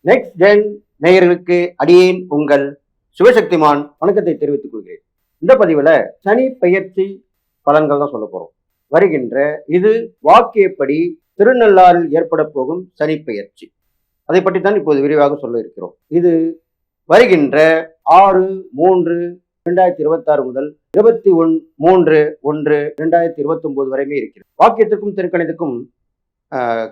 Next gen நேயர்களுக்கு அடியேன் உங்கள் சிவசக்திமான் வணக்கத்தை தெரிவித்துக் கொள்கிறேன். இந்த பதிவுல சனி பெயர்ச்சி பலன்கள் தான் சொல்ல போறோம். வருகின்ற இது வாக்கியப்படி திருநள்ளாறில் ஏற்பட போகும் சனி பெயர்ச்சி, அதை பற்றி தான் இப்போது விரிவாக சொல்ல இருக்கிறோம். இது வருகின்ற 6/3/2026 முதல் 21/3/2029 வரையுமே இருக்கிறது. வாக்கியத்திற்கும் திருக்கணிதத்துக்கும்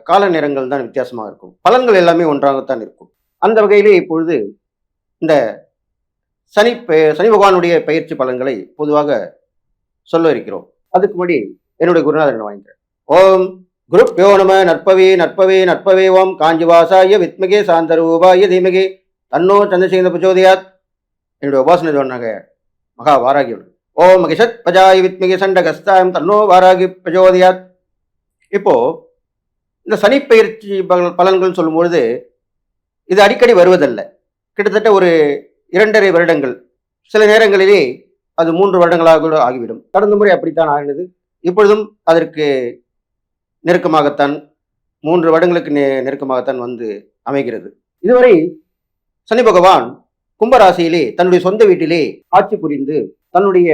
கால நேரங்கள் தான் வித்தியாசமாக இருக்கும். பலன்கள் எல்லாமே ஒன்றாகத்தான் இருக்கும். அந்த வகையிலே இப்பொழுது இந்த சனி பகவானுடைய பயிற்சி பலன்களை பொதுவாக சொல்ல இருக்கிறோம். அதுக்கு முன்னாடி என்னுடைய குருநாதன் வாங்கிக்கிறேன். ஓம் குருப்யோ நம நற்பவே நற்பவே நற்பவே ஓம் காஞ்சிவாசாய வித்மகே சாந்தரூபாய தீமகே தன்னோ சந்திரசேகர பிரச்சோதயாத். என்னுடைய உபாசனை சொன்னாங்க மகா வாராகியோடு. ஓம் மகிஷத் பஜாய வித்மகே சண்டகஸ்தாயம் தன்னோ வாராகி பிரச்சோதயாத். இப்போ இந்த சனி பயிற்சி பலன்கள் சொல்லும்பொழுது இது அடிக்கடி வருவதல்ல. கிட்டத்தட்ட ஒரு 2.5 வருடங்கள், சில நேரங்களிலே அது 3 வருடங்களாக கூட ஆகிவிடும். கடந்த முறை அப்படித்தான் ஆகினது. இப்பொழுதும் அதற்கு நெருக்கமாகத்தான் 3 வருடங்களுக்கு நெருக்கமாகத்தான் வந்து அமைகிறது. இதுவரை சனி பகவான் கும்பராசியிலே தன்னுடைய சொந்த வீட்டிலே ஆட்சி புரிந்து தன்னுடைய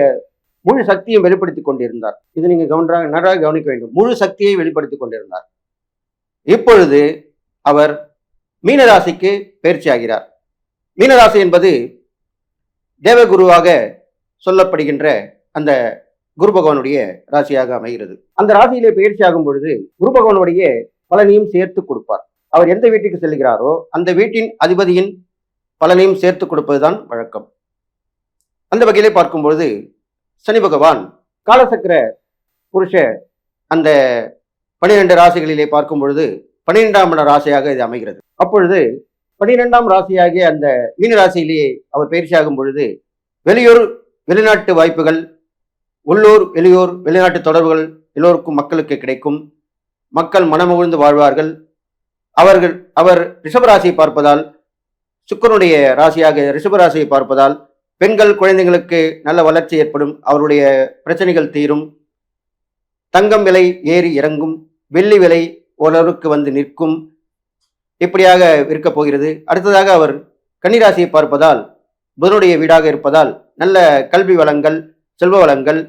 முழு சக்தியை வெளிப்படுத்திக் கொண்டிருந்தார். இது நீங்க நன்றாக கவனிக்க வேண்டும். முழு சக்தியை வெளிப்படுத்திக் கொண்டிருந்தார். இப்பொழுது அவர் மீனராசிக்கு பயிற்சி ஆகிறார். மீனராசி என்பது தேவகுருவாக சொல்லப்படுகின்ற அந்த குரு பகவானுடைய ராசியாக அமைகிறது. அந்த ராசியிலே பயிற்சி ஆகும் பொழுது குரு பகவானுடைய பலனையும் சேர்த்து கொடுப்பார். அவர் எந்த வீட்டுக்கு செல்கிறாரோ அந்த வீட்டின் அதிபதியின் பலனையும் சேர்த்து கொடுப்பதுதான் வழக்கம். அந்த வகையிலே பார்க்கும் பொழுது சனி பகவான் காலசக்கர புருஷ அந்த 12 ராசிகளிலே பார்க்கும் பொழுது 12ஆம் ராசியாக இது அமைகிறது. அப்பொழுது 12ஆம் ராசியாகிய அந்த மீன ராசியிலேயே அவர் பயிற்சியாகும் பொழுது வெளியூர் வெளிநாட்டு வாய்ப்புகள், உள்ளூர் வெளியூர் வெளிநாட்டு தொடர்புகள் எல்லோருக்கும் மக்களுக்கு கிடைக்கும். மக்கள் மனமுகழ்ந்து வாழ்வார்கள். அவர் ரிஷபராசியை பார்ப்பதால், சுக்கிரனுடைய ராசியாக ரிஷபராசியை பார்ப்பதால் பெண்கள் குழந்தைகளுக்கு நல்ல வளர்ச்சி ஏற்படும். அவருடைய பிரச்சனைகள் தீரும். தங்கம் விலை ஏறி இறங்கும். வெள்ளி விலை ஓரளவுக்கு வந்து நிற்கும். இப்படியாக இருக்கப் போகிறது. அடுத்ததாக அவர் கன்னிராசியை பார்ப்பதால் புதனுடைய வீடாக இருப்பதால் நல்ல கல்வி வளங்கள், செல்வ வளங்கள்,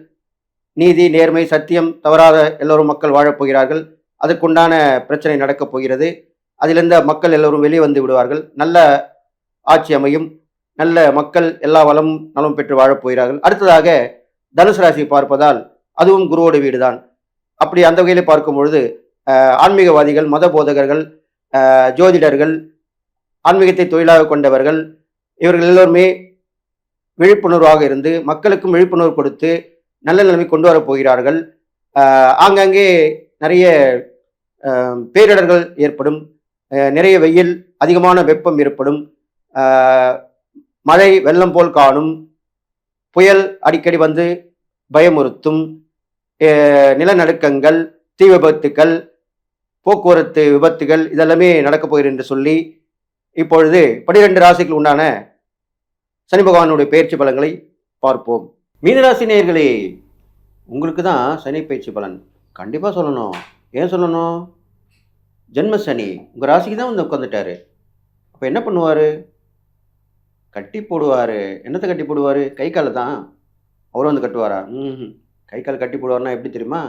நீதி நேர்மை சத்தியம் தவறாத எல்லோரும் மக்கள் வாழப்போகிறார்கள். அதற்குண்டான பிரச்சனை நடக்கப் போகிறது. அதிலிருந்த மக்கள் எல்லோரும் வெளியே வந்து விடுவார்கள். நல்ல ஆட்சி அமையும். நல்ல மக்கள் எல்லா வளமும் நலம் பெற்று வாழப்போகிறார்கள். அடுத்ததாக தனுசு ராசியை பார்ப்பதால் அதுவும் குருவோட வீடுதான். அப்படி அந்த வகையில் பார்க்கும் பொழுது ஆன்மீகவாதிகள், மத போதகர்கள், ஜோதிடர்கள், ஆன்மீகத்தை தொழிலாக கொண்டவர்கள், இவர்கள் எல்லோருமே விழிப்புணர்வாக இருந்து மக்களுக்கும் விழிப்புணர்வு கொடுத்து நல்ல நிலைமை கொண்டு வரப் போகிறார்கள். ஆங்காங்கே நிறைய பேரிடர்கள் ஏற்படும். நிறைய வெயில், அதிகமான வெப்பம் ஏற்படும். மழை வெள்ளம் போல் காணும். புயல் அடிக்கடி வந்து பயமுறுத்தும். நிலநடுக்கங்கள், தீ விபத்துக்கள், போக்குவரத்து விபத்துகள் இதெல்லாமே நடக்கப் போகிறது என்று சொல்லி இப்பொழுது 12 ராசிகள் உண்டான சனி பகவானுடைய பயிற்சி பலன்களை பார்ப்போம். மீனராசி நேயர்களே, உங்களுக்கு தான் சனி பயிற்சி பலன் கண்டிப்பாக சொல்லணும். ஏன் சொல்லணும்? ஜென்ம சனி உங்கள் ராசிக்கு தான் வந்து உட்காந்துட்டாரு. அப்போ என்ன பண்ணுவார்? கட்டி போடுவார். என்னத்தை கட்டி போடுவார்? கை காலை தான். அவரும் வந்து கட்டுவாரா? கை கால் கட்டி போடுவார்னா எப்படி தெரியுமா?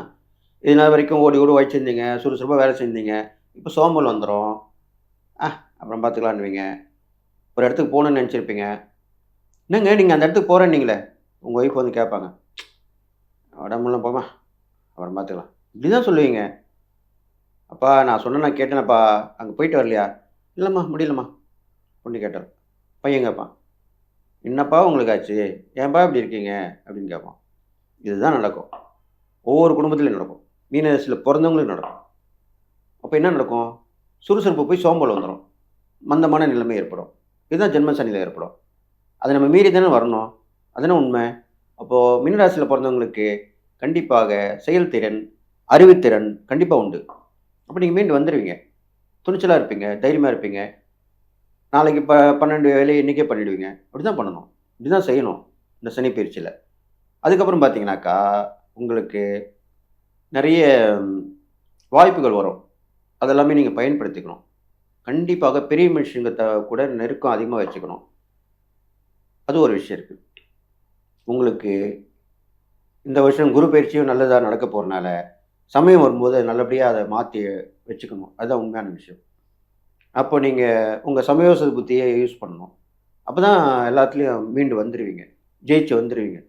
இது நாள் வரைக்கும் ஓடி ஓடி உழைச்சிருந்தீங்க, சுறுசுறுப்பாக வேலை செஞ்சீங்க. இப்போ சோம்பல் வந்துடும். அப்புறம் பார்த்துக்கலான்னுவீங்க. ஒரு இடத்துக்கு போகணுன்னு நினச்சிருப்பீங்க. என்னங்க நீங்கள் அந்த இடத்துக்கு போகிறேன்னீங்களே, உங்கள் ஒய்ஃப் வந்து கேட்பாங்க, உடம்புலாம் போமா அப்புறம் பார்த்துக்கலாம், இப்படி தான் சொல்லுவீங்க. அப்பா நான் சொன்னேன், நான் கேட்டேனப்பா, அங்கே போயிட்டு வரலையா? இல்லைம்மா முடியலம்மா. பொண்ணு கேட்டார். பையன் கேட்பான், என்னப்பா உங்களுக்கு ஆச்சு, ஏன்பா இப்படி இருக்கீங்க அப்படின்னு கேட்பான். இதுதான் நடக்கும். ஒவ்வொரு குடும்பத்திலையும் நடக்கும். மீனராசியில் பிறந்தவங்களுக்கு நடக்கும். அப்போ என்ன நடக்கும்? சுறுசுறுப்பு போய் சோம்பல் வந்துடும். மந்தமான நிலைமை ஏற்படும். இதுதான் ஜென்ம சனியில் ஏற்படும். அதை நம்ம மீறி தானே வரணும். அதுனா உண்மை. அப்போது மீனராசியில் பிறந்தவங்களுக்கு கண்டிப்பாக செயல்திறன், அறிவுத்திறன் கண்டிப்பாக உண்டு. அப்போ நீங்கள் மீண்டு வந்துடுவீங்க. துணிச்சலாக இருப்பீங்க, தைரியமாக இருப்பீங்க. நாளைக்கு 12 வேலையை இன்றைக்கே பண்ணிவிடுவீங்க. அப்படி தான் பண்ணணும். இப்படி தான் செய்யணும் இந்த சனி பயிற்சியில். அதுக்கப்புறம் பார்த்தீங்கன்னாக்கா உங்களுக்கு நிறைய வாய்ப்புகள் வரும். அதெல்லாமே நீங்கள் பயன்படுத்திக்கணும். கண்டிப்பாக பெரிய மனுஷங்க கூட நெருக்கம் அதிகமாக வச்சுக்கணும். அது ஒரு விஷயம் இருக்கு. உங்களுக்கு இந்த வருஷம் குரு பயிற்சியும் நல்லதா நடக்க போறனால, சமயம் வரும்போது நல்லபடியா அத மாத்தி வச்சுக்கணும். அதுதான் உண்மையான விஷயம். அப்போ நீங்க உங்க சமயோசித புத்திய யூஸ் பண்ணணும். அப்பதான் எல்லாத்துலயும் மீண்டு வந்துருவீங்க. ஜெயிச்சு வந்துருவீங்க.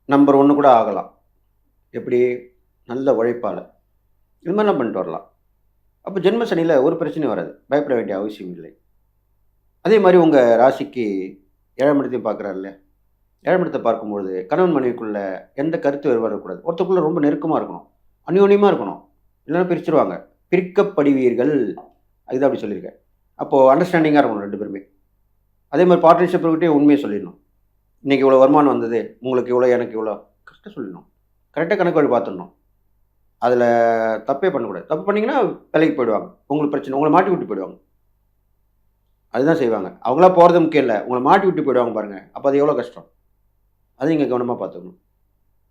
நம்பர் 1 கூட ஆகலாம். எப்படி? நல்ல உழைப்பால. இது மாரிலாம் பண்ணிட்டு வரலாம். அப்ப ஜென்ம சனியில ஒரு பிரச்சனையும் வராது. பயப்பட வேண்டிய அவசியம் இல்லை. அதே மாரி உங்க ராசிக்கு 7ஆம் இடத்தையும் பார்க்குறாரு இல்லையா? 7ஆம் இடத்த பார்க்கும்பொழுது, கணவன் மனைவிக்குள்ள எந்த கருத்து வேறுபாடும் இருக்கக்கூடாது. ஒருத்தருக்குள்ள ரொம்ப நெருக்கமா இருக்கணும். அந்யோன்யமா இருக்கணும். இல்லன்னா பிரிச்சுருவாங்க. பிரிக்கப்படுவீர்கள். அதுதான் அப்படி சொல்லியிருக்கேன். அப்போ அண்டர்ஸ்டாண்டிங்கா இருக்கணும் 2 பேருமே. அதே மாரி பார்ட்னர்ஷிப் இருக்கட்டும் உண்மைய சொல்லிடணும். இன்னைக்கு இவ்வளோ வருமானம் வந்தது. உங்களுக்கு இவ்வளோ, எனக்கு இவ்வளோ. கரெக்ட்டா சொல்லிடணும். கரெக்ட்டா கணக்கு வழக்கு பார்த்துடணும். அதில தப்பே பண்ணக்கூடாது. தப்பு பண்ணீங்கன்னா வேலைக்கு போயிடுவாங்க. உங்களுக்கு பிரச்சனை. உங்கள மாட்டி விட்டு போயிடுவாங்க. அதுதான் செய்வாங்க. அவங்களா போறது முக்கியம் இல்ல. உங்கள மாட்டி விட்டு போயிடுவாங்க பாருங்க. அப்ப அது எவ்வளோ கஷ்டம். அத நீங்க கவனமா பார்த்துக்கணும்.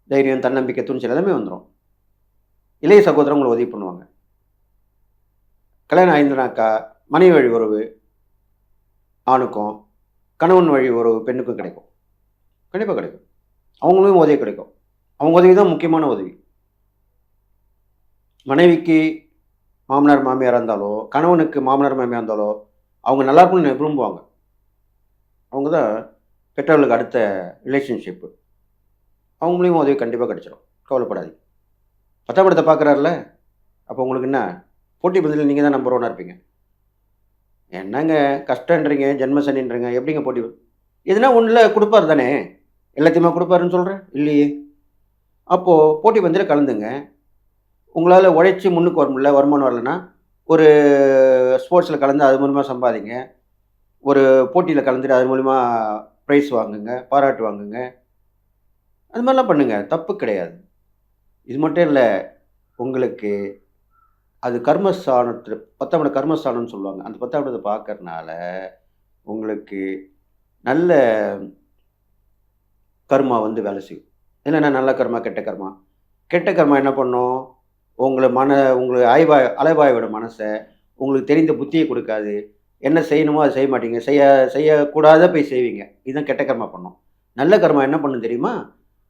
தைரியம், தன்னம்பிக்கை, துணிச்சல் எல்லாமே வந்துரும். இளைய சகோதரன் உங்கள உதவி பண்ணுவாங்க. கல்யாணம் ஆயிருந்தனாக்கா, மனைவி வழி உறவு ஆணுக்கும், கணவன் வழி உறவு பெண்ணுக்கும் கிடைக்கும். கண்டிப்பா கிடைக்கும். அவங்களும் உதவி கிடைக்கும். அவங்க உதவி தான் முக்கியமான உதவி. மனைவிக்கு மாமனார், மாமியாரா இருந்தாலோ, கணவனுக்கு மாமனார், மாமியாரா இருந்தாலோ, அவங்க நல்லா இருக்கணும்னு விரும்புவாங்க. அவங்க தான் பெற்றோர்களுக்கு அடுத்த ரிலேஷன்ஷிப்பு. அவங்க மூலியமா உதவி கண்டிப்பா கிடைச்சிரும். கவலைப்படாதீங்க. 10ஆம் இடத்த பார்க்குறார்ல, அப்போ உங்களுக்கு என்ன? போட்டி பந்தயத்தில நீங்க தான் நம்பர் 1 இருப்பீங்க. என்னங்க கஷ்டன்றீங்க, ஜென்ம சனின்றீங்க, எப்படிங்க போட்டி எதுனா ஒண்ணுல குடுப்பாரு தானே! எல்லாத்தையுமா குடுப்பாருன்னு சொல்றேன்? இல்லையே! அப்போ போட்டி பந்தயத்தில கலந்துங்க. உங்களால உழைச்சு முன்னுக்கு வர முடியல, வருமானம் வரலன்னா, ஒரு ஸ்போர்ட்ஸ்ல கலந்து அது மூலியமா சம்பாதிங்க. ஒரு போட்டியில கலந்துட்டு அது மூலியமா பிரைஸ் வாங்குங்க, பாராட்டு வாங்குங்க. அது மாரிலாம் பண்ணுங்க. தப்பு கிடையாது. இது மட்டும் இல்ல, உங்களுக்கு அது கர்மஸ்தானத்தில 10ஆம் இடம் கர்மஸ்தானம்னு சொல்லுவாங்க. அந்த 10ஆம் இடத்த பார்க்கறனால, உங்களுக்கு நல்ல கர்மா வந்து வேலை செய்யும். என்னன்னா நல்ல கர்மா, கெட்ட கர்மா. கெட்ட கர்மா என்ன பண்ணும்? உங்கள உங்கள அலைபாய விடும் மனச. உங்களுக்கு தெரிந்த புத்திய குடுக்காது. என்ன செய்யணுமோ அத செய்ய மாட்டீங்க. செய்யக்கூடாதத போய் செய்வீங்க. இதுதான் கெட்ட கர்மா பண்ணும். நல்ல கர்மா என்ன பண்ணும் தெரியுமா?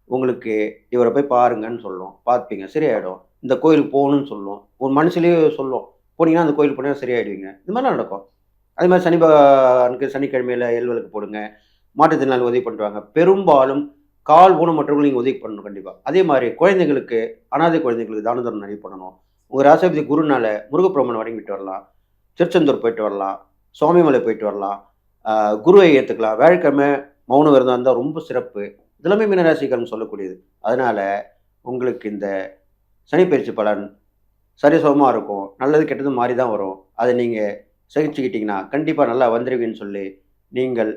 உங்களுக்கு இவர போய் பாருங்கன்னு சொல்லும். பார்ப்பீங்க. சரியாயிடும். இந்த கோயிலுக்கு போகணும்னு சொல்லும். ஒரு மனசுலயே சொல்லும். போனீங்கன்னா அந்த கோயிலுக்கு போனா சரியாயிடுவீங்க. இது மாரிலாம் நடக்கும். அதே மாரி சனி பகவானுக்கு சனிக்கிழமையில எள் விளக்கு போடுங்க. மாற்றுத்திறனாளி உதவி பண்ணுவாங்க. பெரும்பாலும் கால் ஊனமுற்றவங்களுக்கு நீங்க உதவி பண்ணணும் கண்டிப்பா. அதே மாரி குழந்தைகளுக்கு, அனாதை குழந்தைகளுக்கு தான தர்மம் நெறைய பண்ணணும். உங்க ராசாதிபதி குருனால முருகப்பெருமான வணங்கிட்டு வரலாம். திருச்செந்தூர் போயிட்டு வரலாம். சுவாமிமலை போயிட்டு வரலாம். அ குருவை ஏத்துக்கலாம். வியாழக்கிழமை மௌன விரதம் இருந்தா ரொம்ப சிறப்பு. இதெல்லாமே மீனராசிக்காரங்க சொல்லக்கூடியது. அதனால உங்களுக்கு இந்த சனிப்பெயர்ச்சி பலன் சரிசமமா இருக்கும். நல்லது, கெட்டது மாறி தான் வரும். அத நீங்க சகிச்சுக்கிட்டீங்கன்னா, கண்டிப்பா நல்லா வந்துருவீங்கன்னு சொல்லி, நீங்கள்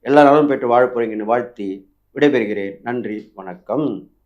எல்லா நலமும் பெற்று வாழப் போறீங்கன்னு வாழ்த்தி விடைபெறுகிறேன். நன்றி, வணக்கம்.